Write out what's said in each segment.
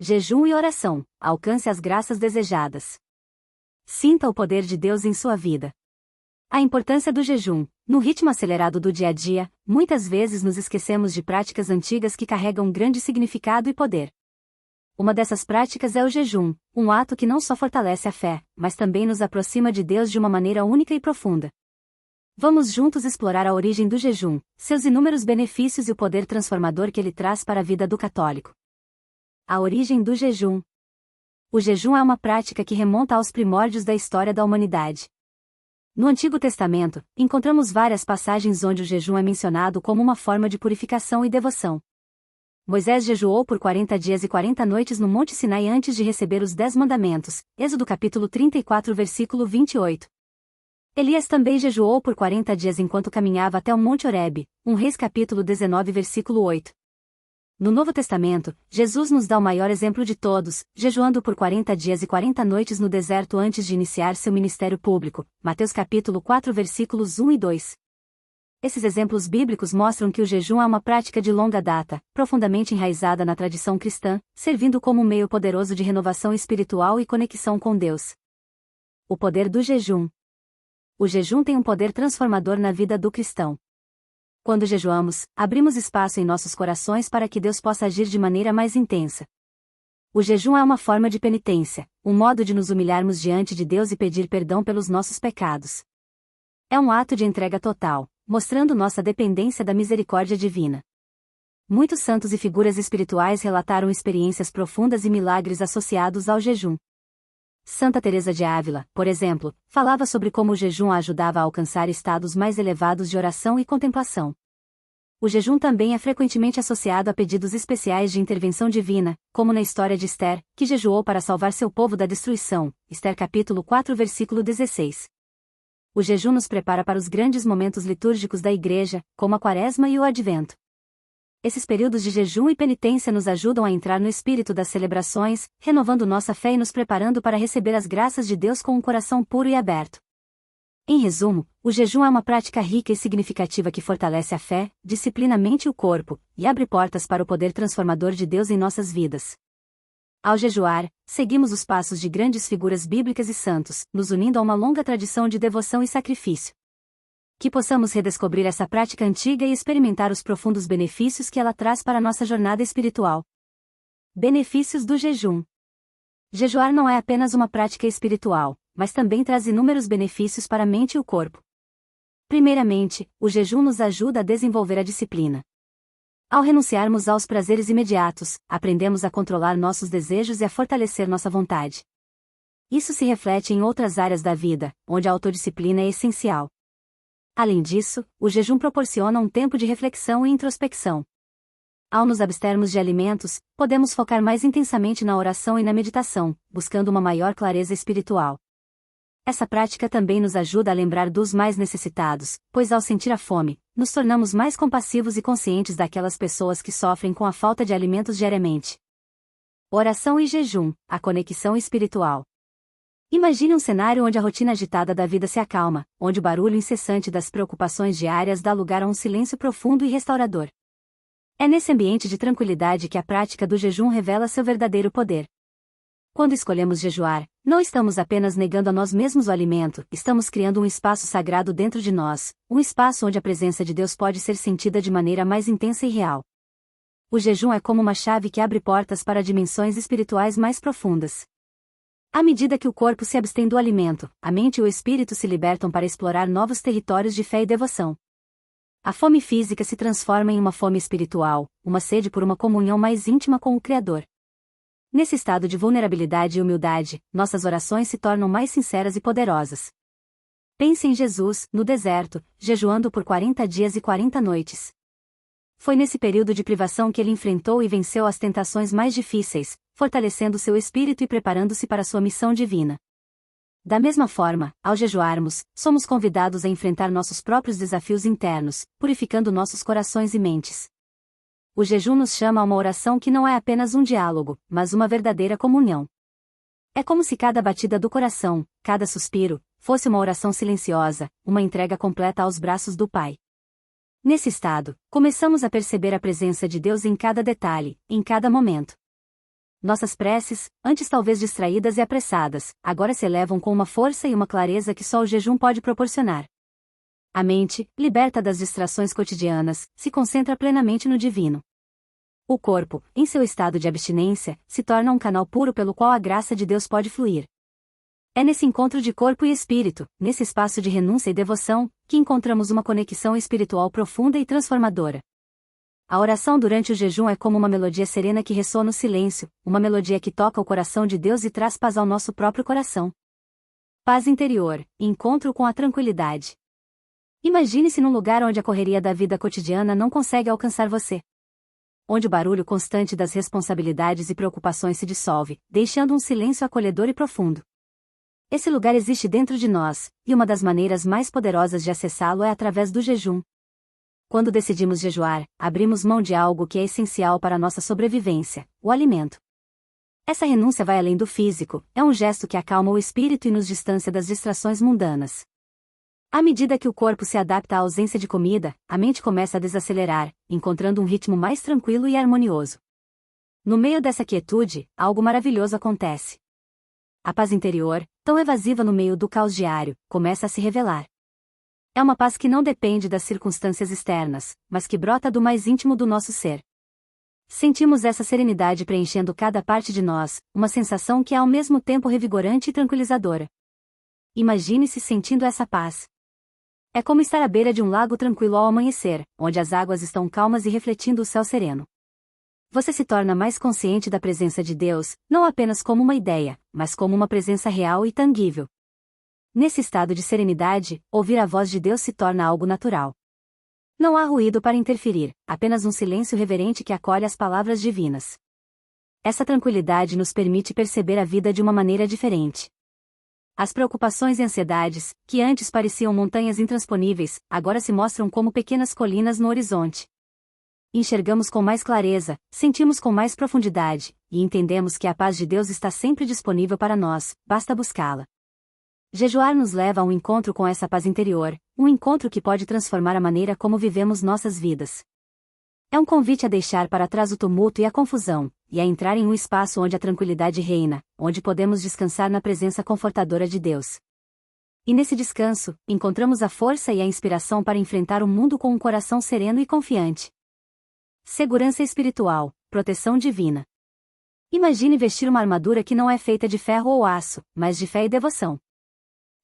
Jejum e oração, alcance as graças desejadas. Sinta o poder de Deus em sua vida. A importância do jejum. No ritmo acelerado do dia a dia, muitas vezes nos esquecemos de práticas antigas que carregam grande significado e poder. Uma dessas práticas é o jejum, um ato que não só fortalece a fé, mas também nos aproxima de Deus de uma maneira única e profunda. Vamos juntos explorar a origem do jejum, seus inúmeros benefícios e o poder transformador que ele traz para a vida do católico. A origem do jejum. O jejum é uma prática que remonta aos primórdios da história da humanidade. No Antigo Testamento, encontramos várias passagens onde o jejum é mencionado como uma forma de purificação e devoção. Moisés jejuou por 40 dias e 40 noites no Monte Sinai antes de receber os 10 mandamentos, Êxodo capítulo 34 versículo 28. Elias também jejuou por 40 dias enquanto caminhava até o Monte Horebe, 1 Reis capítulo 19 versículo 8. No Novo Testamento, Jesus nos dá o maior exemplo de todos, jejuando por 40 dias e 40 noites no deserto antes de iniciar seu ministério público, Mateus capítulo 4 versículos 1 e 2. Esses exemplos bíblicos mostram que o jejum é uma prática de longa data, profundamente enraizada na tradição cristã, servindo como um meio poderoso de renovação espiritual e conexão com Deus. O poder do jejum. O jejum tem um poder transformador na vida do cristão. Quando jejuamos, abrimos espaço em nossos corações para que Deus possa agir de maneira mais intensa. O jejum é uma forma de penitência, um modo de nos humilharmos diante de Deus e pedir perdão pelos nossos pecados. É um ato de entrega total, mostrando nossa dependência da misericórdia divina. Muitos santos e figuras espirituais relataram experiências profundas e milagres associados ao jejum. Santa Teresa de Ávila, por exemplo, falava sobre como o jejum a ajudava a alcançar estados mais elevados de oração e contemplação. O jejum também é frequentemente associado a pedidos especiais de intervenção divina, como na história de Esther, que jejuou para salvar seu povo da destruição, Esther capítulo 4 versículo 16. O jejum nos prepara para os grandes momentos litúrgicos da Igreja, como a Quaresma e o Advento. Esses períodos de jejum e penitência nos ajudam a entrar no espírito das celebrações, renovando nossa fé e nos preparando para receber as graças de Deus com um coração puro e aberto. Em resumo, o jejum é uma prática rica e significativa que fortalece a fé, disciplina a mente e o corpo, e abre portas para o poder transformador de Deus em nossas vidas. Ao jejuar, seguimos os passos de grandes figuras bíblicas e santos, nos unindo a uma longa tradição de devoção e sacrifício. Que possamos redescobrir essa prática antiga e experimentar os profundos benefícios que ela traz para a nossa jornada espiritual. Benefícios do jejum. Jejuar não é apenas uma prática espiritual, mas também traz inúmeros benefícios para a mente e o corpo. Primeiramente, o jejum nos ajuda a desenvolver a disciplina. Ao renunciarmos aos prazeres imediatos, aprendemos a controlar nossos desejos e a fortalecer nossa vontade. Isso se reflete em outras áreas da vida, onde a autodisciplina é essencial. Além disso, o jejum proporciona um tempo de reflexão e introspecção. Ao nos abstermos de alimentos, podemos focar mais intensamente na oração e na meditação, buscando uma maior clareza espiritual. Essa prática também nos ajuda a lembrar dos mais necessitados, pois ao sentir a fome, nos tornamos mais compassivos e conscientes daquelas pessoas que sofrem com a falta de alimentos diariamente. Oração e jejum, a conexão espiritual. Imagine um cenário onde a rotina agitada da vida se acalma, onde o barulho incessante das preocupações diárias dá lugar a um silêncio profundo e restaurador. É nesse ambiente de tranquilidade que a prática do jejum revela seu verdadeiro poder. Quando escolhemos jejuar, não estamos apenas negando a nós mesmos o alimento, estamos criando um espaço sagrado dentro de nós, um espaço onde a presença de Deus pode ser sentida de maneira mais intensa e real. O jejum é como uma chave que abre portas para dimensões espirituais mais profundas. À medida que o corpo se abstém do alimento, a mente e o espírito se libertam para explorar novos territórios de fé e devoção. A fome física se transforma em uma fome espiritual, uma sede por uma comunhão mais íntima com o Criador. Nesse estado de vulnerabilidade e humildade, nossas orações se tornam mais sinceras e poderosas. Pense em Jesus, no deserto, jejuando por 40 dias e 40 noites. Foi nesse período de privação que ele enfrentou e venceu as tentações mais difíceis, fortalecendo seu espírito e preparando-se para sua missão divina. Da mesma forma, ao jejuarmos, somos convidados a enfrentar nossos próprios desafios internos, purificando nossos corações e mentes. O jejum nos chama a uma oração que não é apenas um diálogo, mas uma verdadeira comunhão. É como se cada batida do coração, cada suspiro, fosse uma oração silenciosa, uma entrega completa aos braços do Pai. Nesse estado, começamos a perceber a presença de Deus em cada detalhe, em cada momento. Nossas preces, antes talvez distraídas e apressadas, agora se elevam com uma força e uma clareza que só o jejum pode proporcionar. A mente, liberta das distrações cotidianas, se concentra plenamente no divino. O corpo, em seu estado de abstinência, se torna um canal puro pelo qual a graça de Deus pode fluir. É nesse encontro de corpo e espírito, nesse espaço de renúncia e devoção, que encontramos uma conexão espiritual profunda e transformadora. A oração durante o jejum é como uma melodia serena que ressoa no silêncio, uma melodia que toca o coração de Deus e traz paz ao nosso próprio coração. Paz interior, encontro com a tranquilidade. Imagine-se num lugar onde a correria da vida cotidiana não consegue alcançar você. Onde o barulho constante das responsabilidades e preocupações se dissolve, deixando um silêncio acolhedor e profundo. Esse lugar existe dentro de nós, e uma das maneiras mais poderosas de acessá-lo é através do jejum. Quando decidimos jejuar, abrimos mão de algo que é essencial para a nossa sobrevivência, o alimento. Essa renúncia vai além do físico, é um gesto que acalma o espírito e nos distancia das distrações mundanas. À medida que o corpo se adapta à ausência de comida, a mente começa a desacelerar, encontrando um ritmo mais tranquilo e harmonioso. No meio dessa quietude, algo maravilhoso acontece. A paz interior, tão evasiva no meio do caos diário, começa a se revelar. É uma paz que não depende das circunstâncias externas, mas que brota do mais íntimo do nosso ser. Sentimos essa serenidade preenchendo cada parte de nós, uma sensação que é ao mesmo tempo revigorante e tranquilizadora. Imagine-se sentindo essa paz. É como estar à beira de um lago tranquilo ao amanhecer, onde as águas estão calmas e refletindo o céu sereno. Você se torna mais consciente da presença de Deus, não apenas como uma ideia, mas como uma presença real e tangível. Nesse estado de serenidade, ouvir a voz de Deus se torna algo natural. Não há ruído para interferir, apenas um silêncio reverente que acolhe as palavras divinas. Essa tranquilidade nos permite perceber a vida de uma maneira diferente. As preocupações e ansiedades, que antes pareciam montanhas intransponíveis, agora se mostram como pequenas colinas no horizonte. Enxergamos com mais clareza, sentimos com mais profundidade, e entendemos que a paz de Deus está sempre disponível para nós, basta buscá-la. Jejuar nos leva a um encontro com essa paz interior, um encontro que pode transformar a maneira como vivemos nossas vidas. É um convite a deixar para trás o tumulto e a confusão, e a entrar em um espaço onde a tranquilidade reina, onde podemos descansar na presença confortadora de Deus. E nesse descanso, encontramos a força e a inspiração para enfrentar o mundo com um coração sereno e confiante. Segurança espiritual, proteção divina. Imagine vestir uma armadura que não é feita de ferro ou aço, mas de fé e devoção.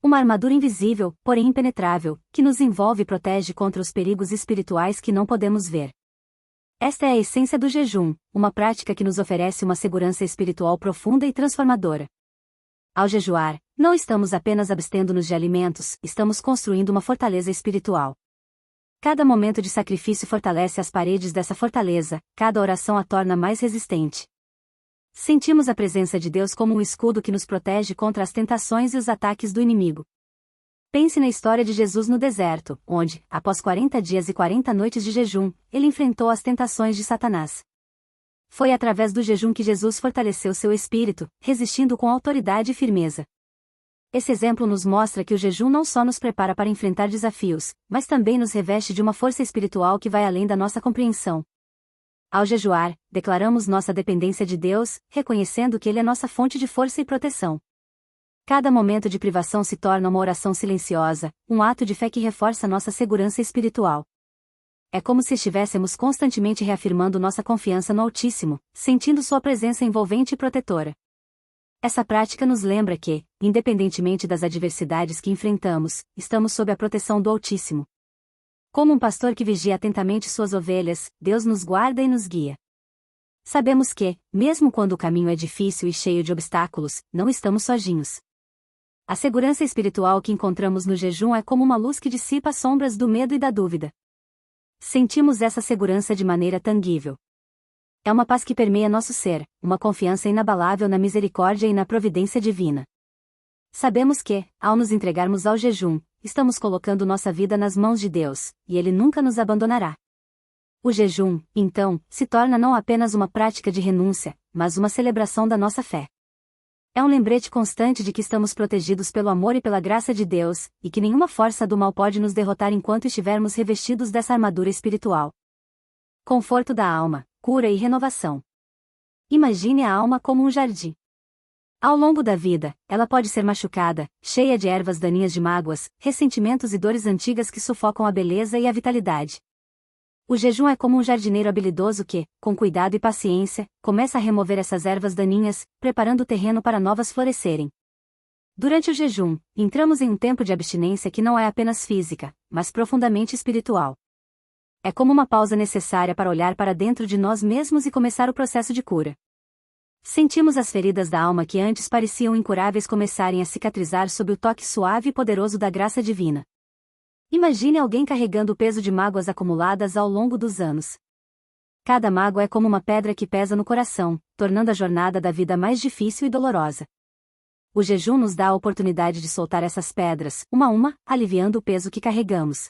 Uma armadura invisível, porém impenetrável, que nos envolve e protege contra os perigos espirituais que não podemos ver. Esta é a essência do jejum, uma prática que nos oferece uma segurança espiritual profunda e transformadora. Ao jejuar, não estamos apenas abstendo-nos de alimentos, estamos construindo uma fortaleza espiritual. Cada momento de sacrifício fortalece as paredes dessa fortaleza, cada oração a torna mais resistente. Sentimos a presença de Deus como um escudo que nos protege contra as tentações e os ataques do inimigo. Pense na história de Jesus no deserto, onde, após 40 dias e 40 noites de jejum, ele enfrentou as tentações de Satanás. Foi através do jejum que Jesus fortaleceu seu espírito, resistindo com autoridade e firmeza. Esse exemplo nos mostra que o jejum não só nos prepara para enfrentar desafios, mas também nos reveste de uma força espiritual que vai além da nossa compreensão. Ao jejuar, declaramos nossa dependência de Deus, reconhecendo que Ele é nossa fonte de força e proteção. Cada momento de privação se torna uma oração silenciosa, um ato de fé que reforça nossa segurança espiritual. É como se estivéssemos constantemente reafirmando nossa confiança no Altíssimo, sentindo sua presença envolvente e protetora. Essa prática nos lembra que, independentemente das adversidades que enfrentamos, estamos sob a proteção do Altíssimo. Como um pastor que vigia atentamente suas ovelhas, Deus nos guarda e nos guia. Sabemos que, mesmo quando o caminho é difícil e cheio de obstáculos, não estamos sozinhos. A segurança espiritual que encontramos no jejum é como uma luz que dissipa as sombras do medo e da dúvida. Sentimos essa segurança de maneira tangível. É uma paz que permeia nosso ser, uma confiança inabalável na misericórdia e na providência divina. Sabemos que, ao nos entregarmos ao jejum, estamos colocando nossa vida nas mãos de Deus, e Ele nunca nos abandonará. O jejum, então, se torna não apenas uma prática de renúncia, mas uma celebração da nossa fé. É um lembrete constante de que estamos protegidos pelo amor e pela graça de Deus, e que nenhuma força do mal pode nos derrotar enquanto estivermos revestidos dessa armadura espiritual. Conforto da alma, cura e renovação. Imagine a alma como um jardim. Ao longo da vida, ela pode ser machucada, cheia de ervas daninhas de mágoas, ressentimentos e dores antigas que sufocam a beleza e a vitalidade. O jejum é como um jardineiro habilidoso que, com cuidado e paciência, começa a remover essas ervas daninhas, preparando o terreno para novas florescerem. Durante o jejum, entramos em um tempo de abstinência que não é apenas física, mas profundamente espiritual. É como uma pausa necessária para olhar para dentro de nós mesmos e começar o processo de cura. Sentimos as feridas da alma que antes pareciam incuráveis começarem a cicatrizar sob o toque suave e poderoso da graça divina. Imagine alguém carregando o peso de mágoas acumuladas ao longo dos anos. Cada mágoa é como uma pedra que pesa no coração, tornando a jornada da vida mais difícil e dolorosa. O jejum nos dá a oportunidade de soltar essas pedras, uma a uma, aliviando o peso que carregamos.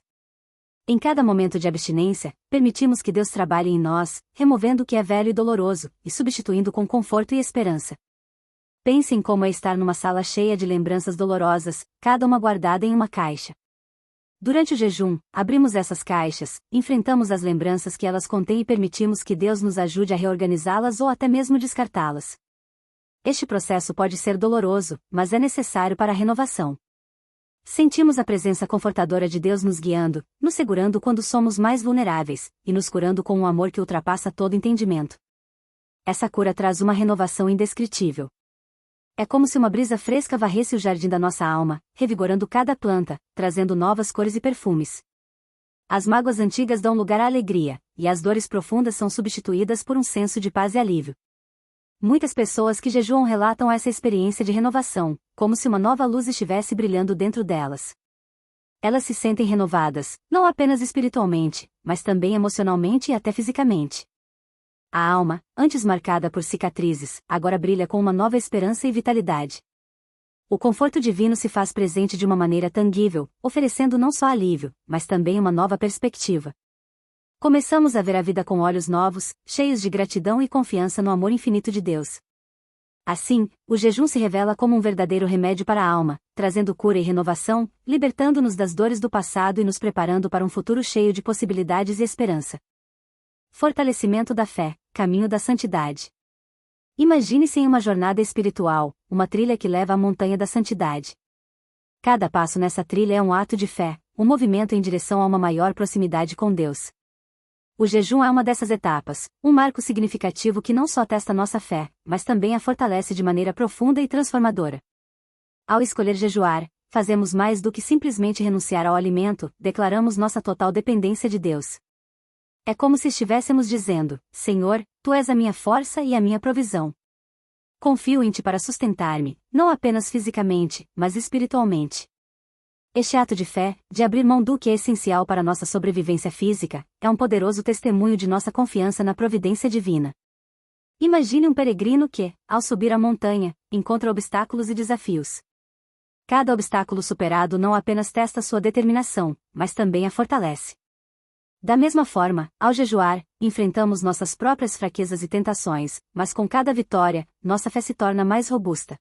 Em cada momento de abstinência, permitimos que Deus trabalhe em nós, removendo o que é velho e doloroso, e substituindo com conforto e esperança. Pense em como é estar numa sala cheia de lembranças dolorosas, cada uma guardada em uma caixa. Durante o jejum, abrimos essas caixas, enfrentamos as lembranças que elas contêm e permitimos que Deus nos ajude a reorganizá-las ou até mesmo descartá-las. Este processo pode ser doloroso, mas é necessário para a renovação. Sentimos a presença confortadora de Deus nos guiando, nos segurando quando somos mais vulneráveis, e nos curando com um amor que ultrapassa todo entendimento. Essa cura traz uma renovação indescritível. É como se uma brisa fresca varresse o jardim da nossa alma, revigorando cada planta, trazendo novas cores e perfumes. As mágoas antigas dão lugar à alegria, e as dores profundas são substituídas por um senso de paz e alívio. Muitas pessoas que jejuam relatam essa experiência de renovação, como se uma nova luz estivesse brilhando dentro delas. Elas se sentem renovadas, não apenas espiritualmente, mas também emocionalmente e até fisicamente. A alma, antes marcada por cicatrizes, agora brilha com uma nova esperança e vitalidade. O conforto divino se faz presente de uma maneira tangível, oferecendo não só alívio, mas também uma nova perspectiva. Começamos a ver a vida com olhos novos, cheios de gratidão e confiança no amor infinito de Deus. Assim, o jejum se revela como um verdadeiro remédio para a alma, trazendo cura e renovação, libertando-nos das dores do passado e nos preparando para um futuro cheio de possibilidades e esperança. Fortalecimento da fé, caminho da santidade. Imagine-se em uma jornada espiritual, uma trilha que leva à montanha da santidade. Cada passo nessa trilha é um ato de fé, um movimento em direção a uma maior proximidade com Deus. O jejum é uma dessas etapas, um marco significativo que não só testa nossa fé, mas também a fortalece de maneira profunda e transformadora. Ao escolher jejuar, fazemos mais do que simplesmente renunciar ao alimento, declaramos nossa total dependência de Deus. É como se estivéssemos dizendo: Senhor, Tu és a minha força e a minha provisão. Confio em Ti para sustentar-me, não apenas fisicamente, mas espiritualmente. Este ato de fé, de abrir mão do que é essencial para nossa sobrevivência física, é um poderoso testemunho de nossa confiança na providência divina. Imagine um peregrino que, ao subir a montanha, encontra obstáculos e desafios. Cada obstáculo superado não apenas testa sua determinação, mas também a fortalece. Da mesma forma, ao jejuar, enfrentamos nossas próprias fraquezas e tentações, mas com cada vitória, nossa fé se torna mais robusta.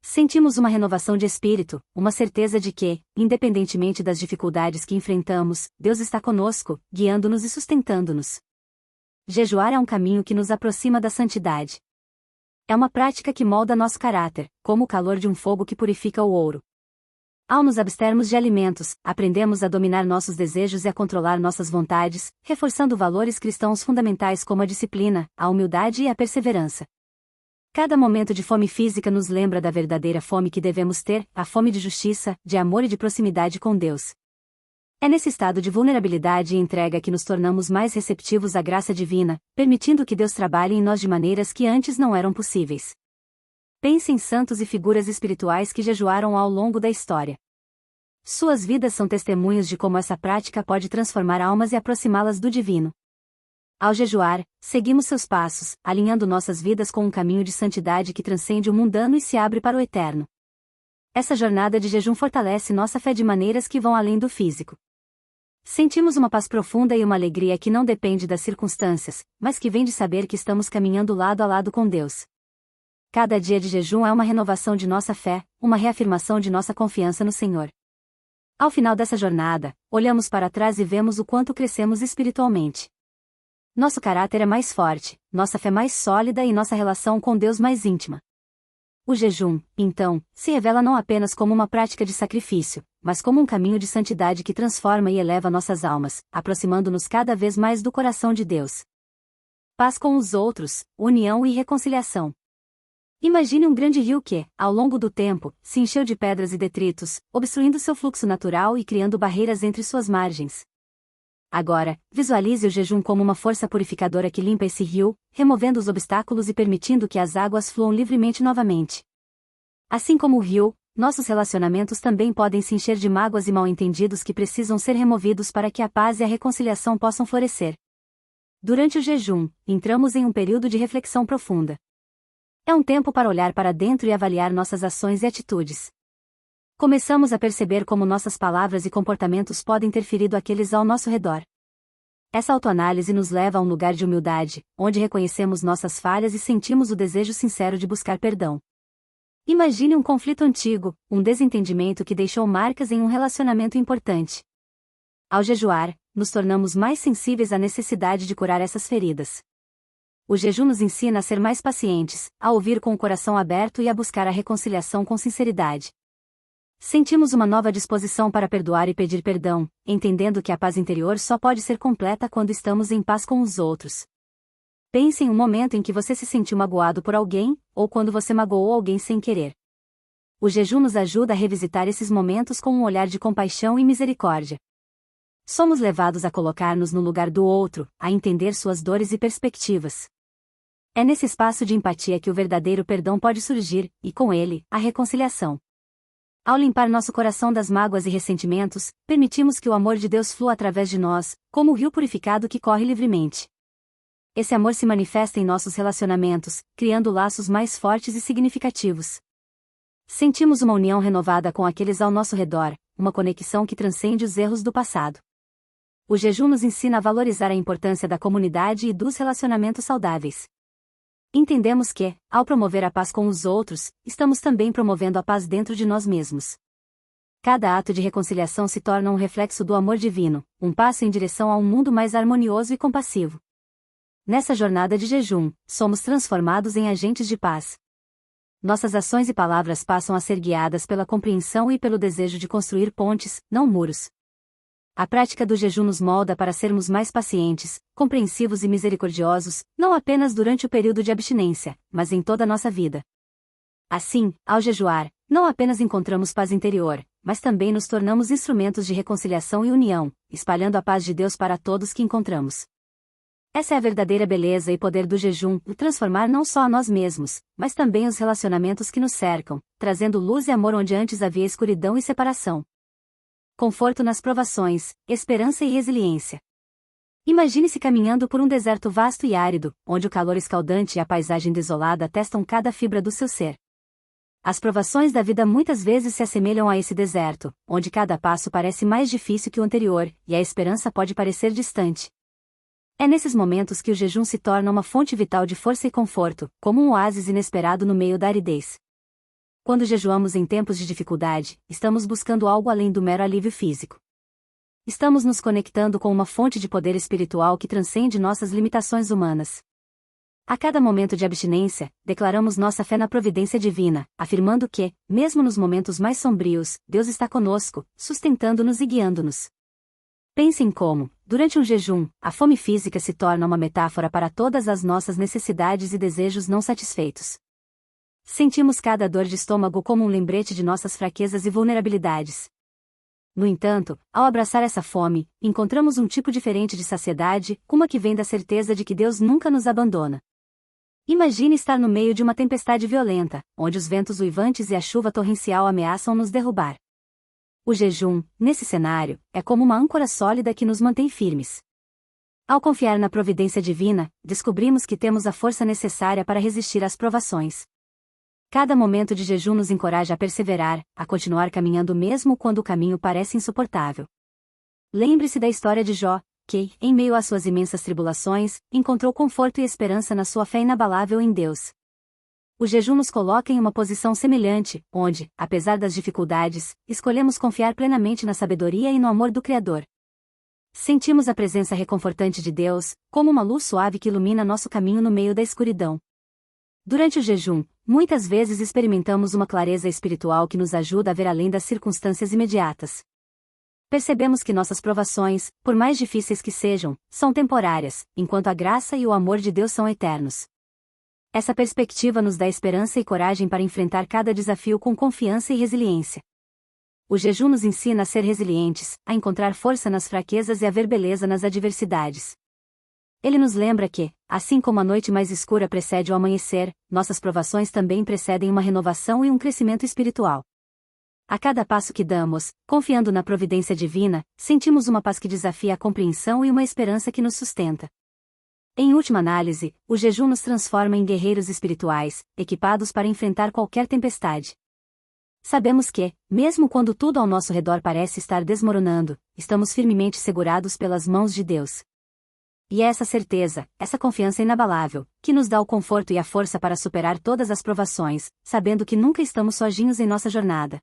Sentimos uma renovação de espírito, uma certeza de que, independentemente das dificuldades que enfrentamos, Deus está conosco, guiando-nos e sustentando-nos. Jejuar é um caminho que nos aproxima da santidade. É uma prática que molda nosso caráter, como o calor de um fogo que purifica o ouro. Ao nos abstermos de alimentos, aprendemos a dominar nossos desejos e a controlar nossas vontades, reforçando valores cristãos fundamentais como a disciplina, a humildade e a perseverança. Cada momento de fome física nos lembra da verdadeira fome que devemos ter, a fome de justiça, de amor e de proximidade com Deus. É nesse estado de vulnerabilidade e entrega que nos tornamos mais receptivos à graça divina, permitindo que Deus trabalhe em nós de maneiras que antes não eram possíveis. Pense em santos e figuras espirituais que jejuaram ao longo da história. Suas vidas são testemunhos de como essa prática pode transformar almas e aproximá-las do divino. Ao jejuar, seguimos seus passos, alinhando nossas vidas com um caminho de santidade que transcende o mundano e se abre para o eterno. Essa jornada de jejum fortalece nossa fé de maneiras que vão além do físico. Sentimos uma paz profunda e uma alegria que não depende das circunstâncias, mas que vem de saber que estamos caminhando lado a lado com Deus. Cada dia de jejum é uma renovação de nossa fé, uma reafirmação de nossa confiança no Senhor. Ao final dessa jornada, olhamos para trás e vemos o quanto crescemos espiritualmente. Nosso caráter é mais forte, nossa fé mais sólida e nossa relação com Deus mais íntima. O jejum, então, se revela não apenas como uma prática de sacrifício, mas como um caminho de santidade que transforma e eleva nossas almas, aproximando-nos cada vez mais do coração de Deus. Paz com os outros, união e reconciliação. Imagine um grande rio que, ao longo do tempo, se encheu de pedras e detritos, obstruindo seu fluxo natural e criando barreiras entre suas margens. Agora, visualize o jejum como uma força purificadora que limpa esse rio, removendo os obstáculos e permitindo que as águas fluam livremente novamente. Assim como o rio, nossos relacionamentos também podem se encher de mágoas e mal-entendidos que precisam ser removidos para que a paz e a reconciliação possam florescer. Durante o jejum, entramos em um período de reflexão profunda. É um tempo para olhar para dentro e avaliar nossas ações e atitudes. Começamos a perceber como nossas palavras e comportamentos podem ter ferido aqueles ao nosso redor. Essa autoanálise nos leva a um lugar de humildade, onde reconhecemos nossas falhas e sentimos o desejo sincero de buscar perdão. Imagine um conflito antigo, um desentendimento que deixou marcas em um relacionamento importante. Ao jejuar, nos tornamos mais sensíveis à necessidade de curar essas feridas. O jejum nos ensina a ser mais pacientes, a ouvir com o coração aberto e a buscar a reconciliação com sinceridade. Sentimos uma nova disposição para perdoar e pedir perdão, entendendo que a paz interior só pode ser completa quando estamos em paz com os outros. Pense em um momento em que você se sentiu magoado por alguém, ou quando você magoou alguém sem querer. O jejum nos ajuda a revisitar esses momentos com um olhar de compaixão e misericórdia. Somos levados a colocar-nos no lugar do outro, a entender suas dores e perspectivas. É nesse espaço de empatia que o verdadeiro perdão pode surgir, e com ele, a reconciliação. Ao limpar nosso coração das mágoas e ressentimentos, permitimos que o amor de Deus flua através de nós, como o rio purificado que corre livremente. Esse amor se manifesta em nossos relacionamentos, criando laços mais fortes e significativos. Sentimos uma união renovada com aqueles ao nosso redor, uma conexão que transcende os erros do passado. O jejum nos ensina a valorizar a importância da comunidade e dos relacionamentos saudáveis. Entendemos que, ao promover a paz com os outros, estamos também promovendo a paz dentro de nós mesmos. Cada ato de reconciliação se torna um reflexo do amor divino, um passo em direção a um mundo mais harmonioso e compassivo. Nessa jornada de jejum, somos transformados em agentes de paz. Nossas ações e palavras passam a ser guiadas pela compreensão e pelo desejo de construir pontes, não muros. A prática do jejum nos molda para sermos mais pacientes, compreensivos e misericordiosos, não apenas durante o período de abstinência, mas em toda a nossa vida. Assim, ao jejuar, não apenas encontramos paz interior, mas também nos tornamos instrumentos de reconciliação e união, espalhando a paz de Deus para todos que encontramos. Essa é a verdadeira beleza e poder do jejum, o transformar não só a nós mesmos, mas também os relacionamentos que nos cercam, trazendo luz e amor onde antes havia escuridão e separação. Conforto nas provações, esperança e resiliência. Imagine-se caminhando por um deserto vasto e árido, onde o calor escaldante e a paisagem desolada testam cada fibra do seu ser. As provações da vida muitas vezes se assemelham a esse deserto, onde cada passo parece mais difícil que o anterior, e a esperança pode parecer distante. É nesses momentos que o jejum se torna uma fonte vital de força e conforto, como um oásis inesperado no meio da aridez. Quando jejuamos em tempos de dificuldade, estamos buscando algo além do mero alívio físico. Estamos nos conectando com uma fonte de poder espiritual que transcende nossas limitações humanas. A cada momento de abstinência, declaramos nossa fé na providência divina, afirmando que, mesmo nos momentos mais sombrios, Deus está conosco, sustentando-nos e guiando-nos. Pensem como, durante um jejum, a fome física se torna uma metáfora para todas as nossas necessidades e desejos não satisfeitos. Sentimos cada dor de estômago como um lembrete de nossas fraquezas e vulnerabilidades. No entanto, ao abraçar essa fome, encontramos um tipo diferente de saciedade, uma que vem da certeza de que Deus nunca nos abandona. Imagine estar no meio de uma tempestade violenta, onde os ventos uivantes e a chuva torrencial ameaçam nos derrubar. O jejum, nesse cenário, é como uma âncora sólida que nos mantém firmes. Ao confiar na providência divina, descobrimos que temos a força necessária para resistir às provações. Cada momento de jejum nos encoraja a perseverar, a continuar caminhando mesmo quando o caminho parece insuportável. Lembre-se da história de Jó, que, em meio às suas imensas tribulações, encontrou conforto e esperança na sua fé inabalável em Deus. O jejum nos coloca em uma posição semelhante, onde, apesar das dificuldades, escolhemos confiar plenamente na sabedoria e no amor do Criador. Sentimos a presença reconfortante de Deus, como uma luz suave que ilumina nosso caminho no meio da escuridão. Durante o jejum, muitas vezes experimentamos uma clareza espiritual que nos ajuda a ver além das circunstâncias imediatas. Percebemos que nossas provações, por mais difíceis que sejam, são temporárias, enquanto a graça e o amor de Deus são eternos. Essa perspectiva nos dá esperança e coragem para enfrentar cada desafio com confiança e resiliência. O jejum nos ensina a ser resilientes, a encontrar força nas fraquezas e a ver beleza nas adversidades. Ele nos lembra que, assim como a noite mais escura precede o amanhecer, nossas provações também precedem uma renovação e um crescimento espiritual. A cada passo que damos, confiando na providência divina, sentimos uma paz que desafia a compreensão e uma esperança que nos sustenta. Em última análise, o jejum nos transforma em guerreiros espirituais, equipados para enfrentar qualquer tempestade. Sabemos que, mesmo quando tudo ao nosso redor parece estar desmoronando, estamos firmemente segurados pelas mãos de Deus. E é essa certeza, essa confiança inabalável, que nos dá o conforto e a força para superar todas as provações, sabendo que nunca estamos sozinhos em nossa jornada.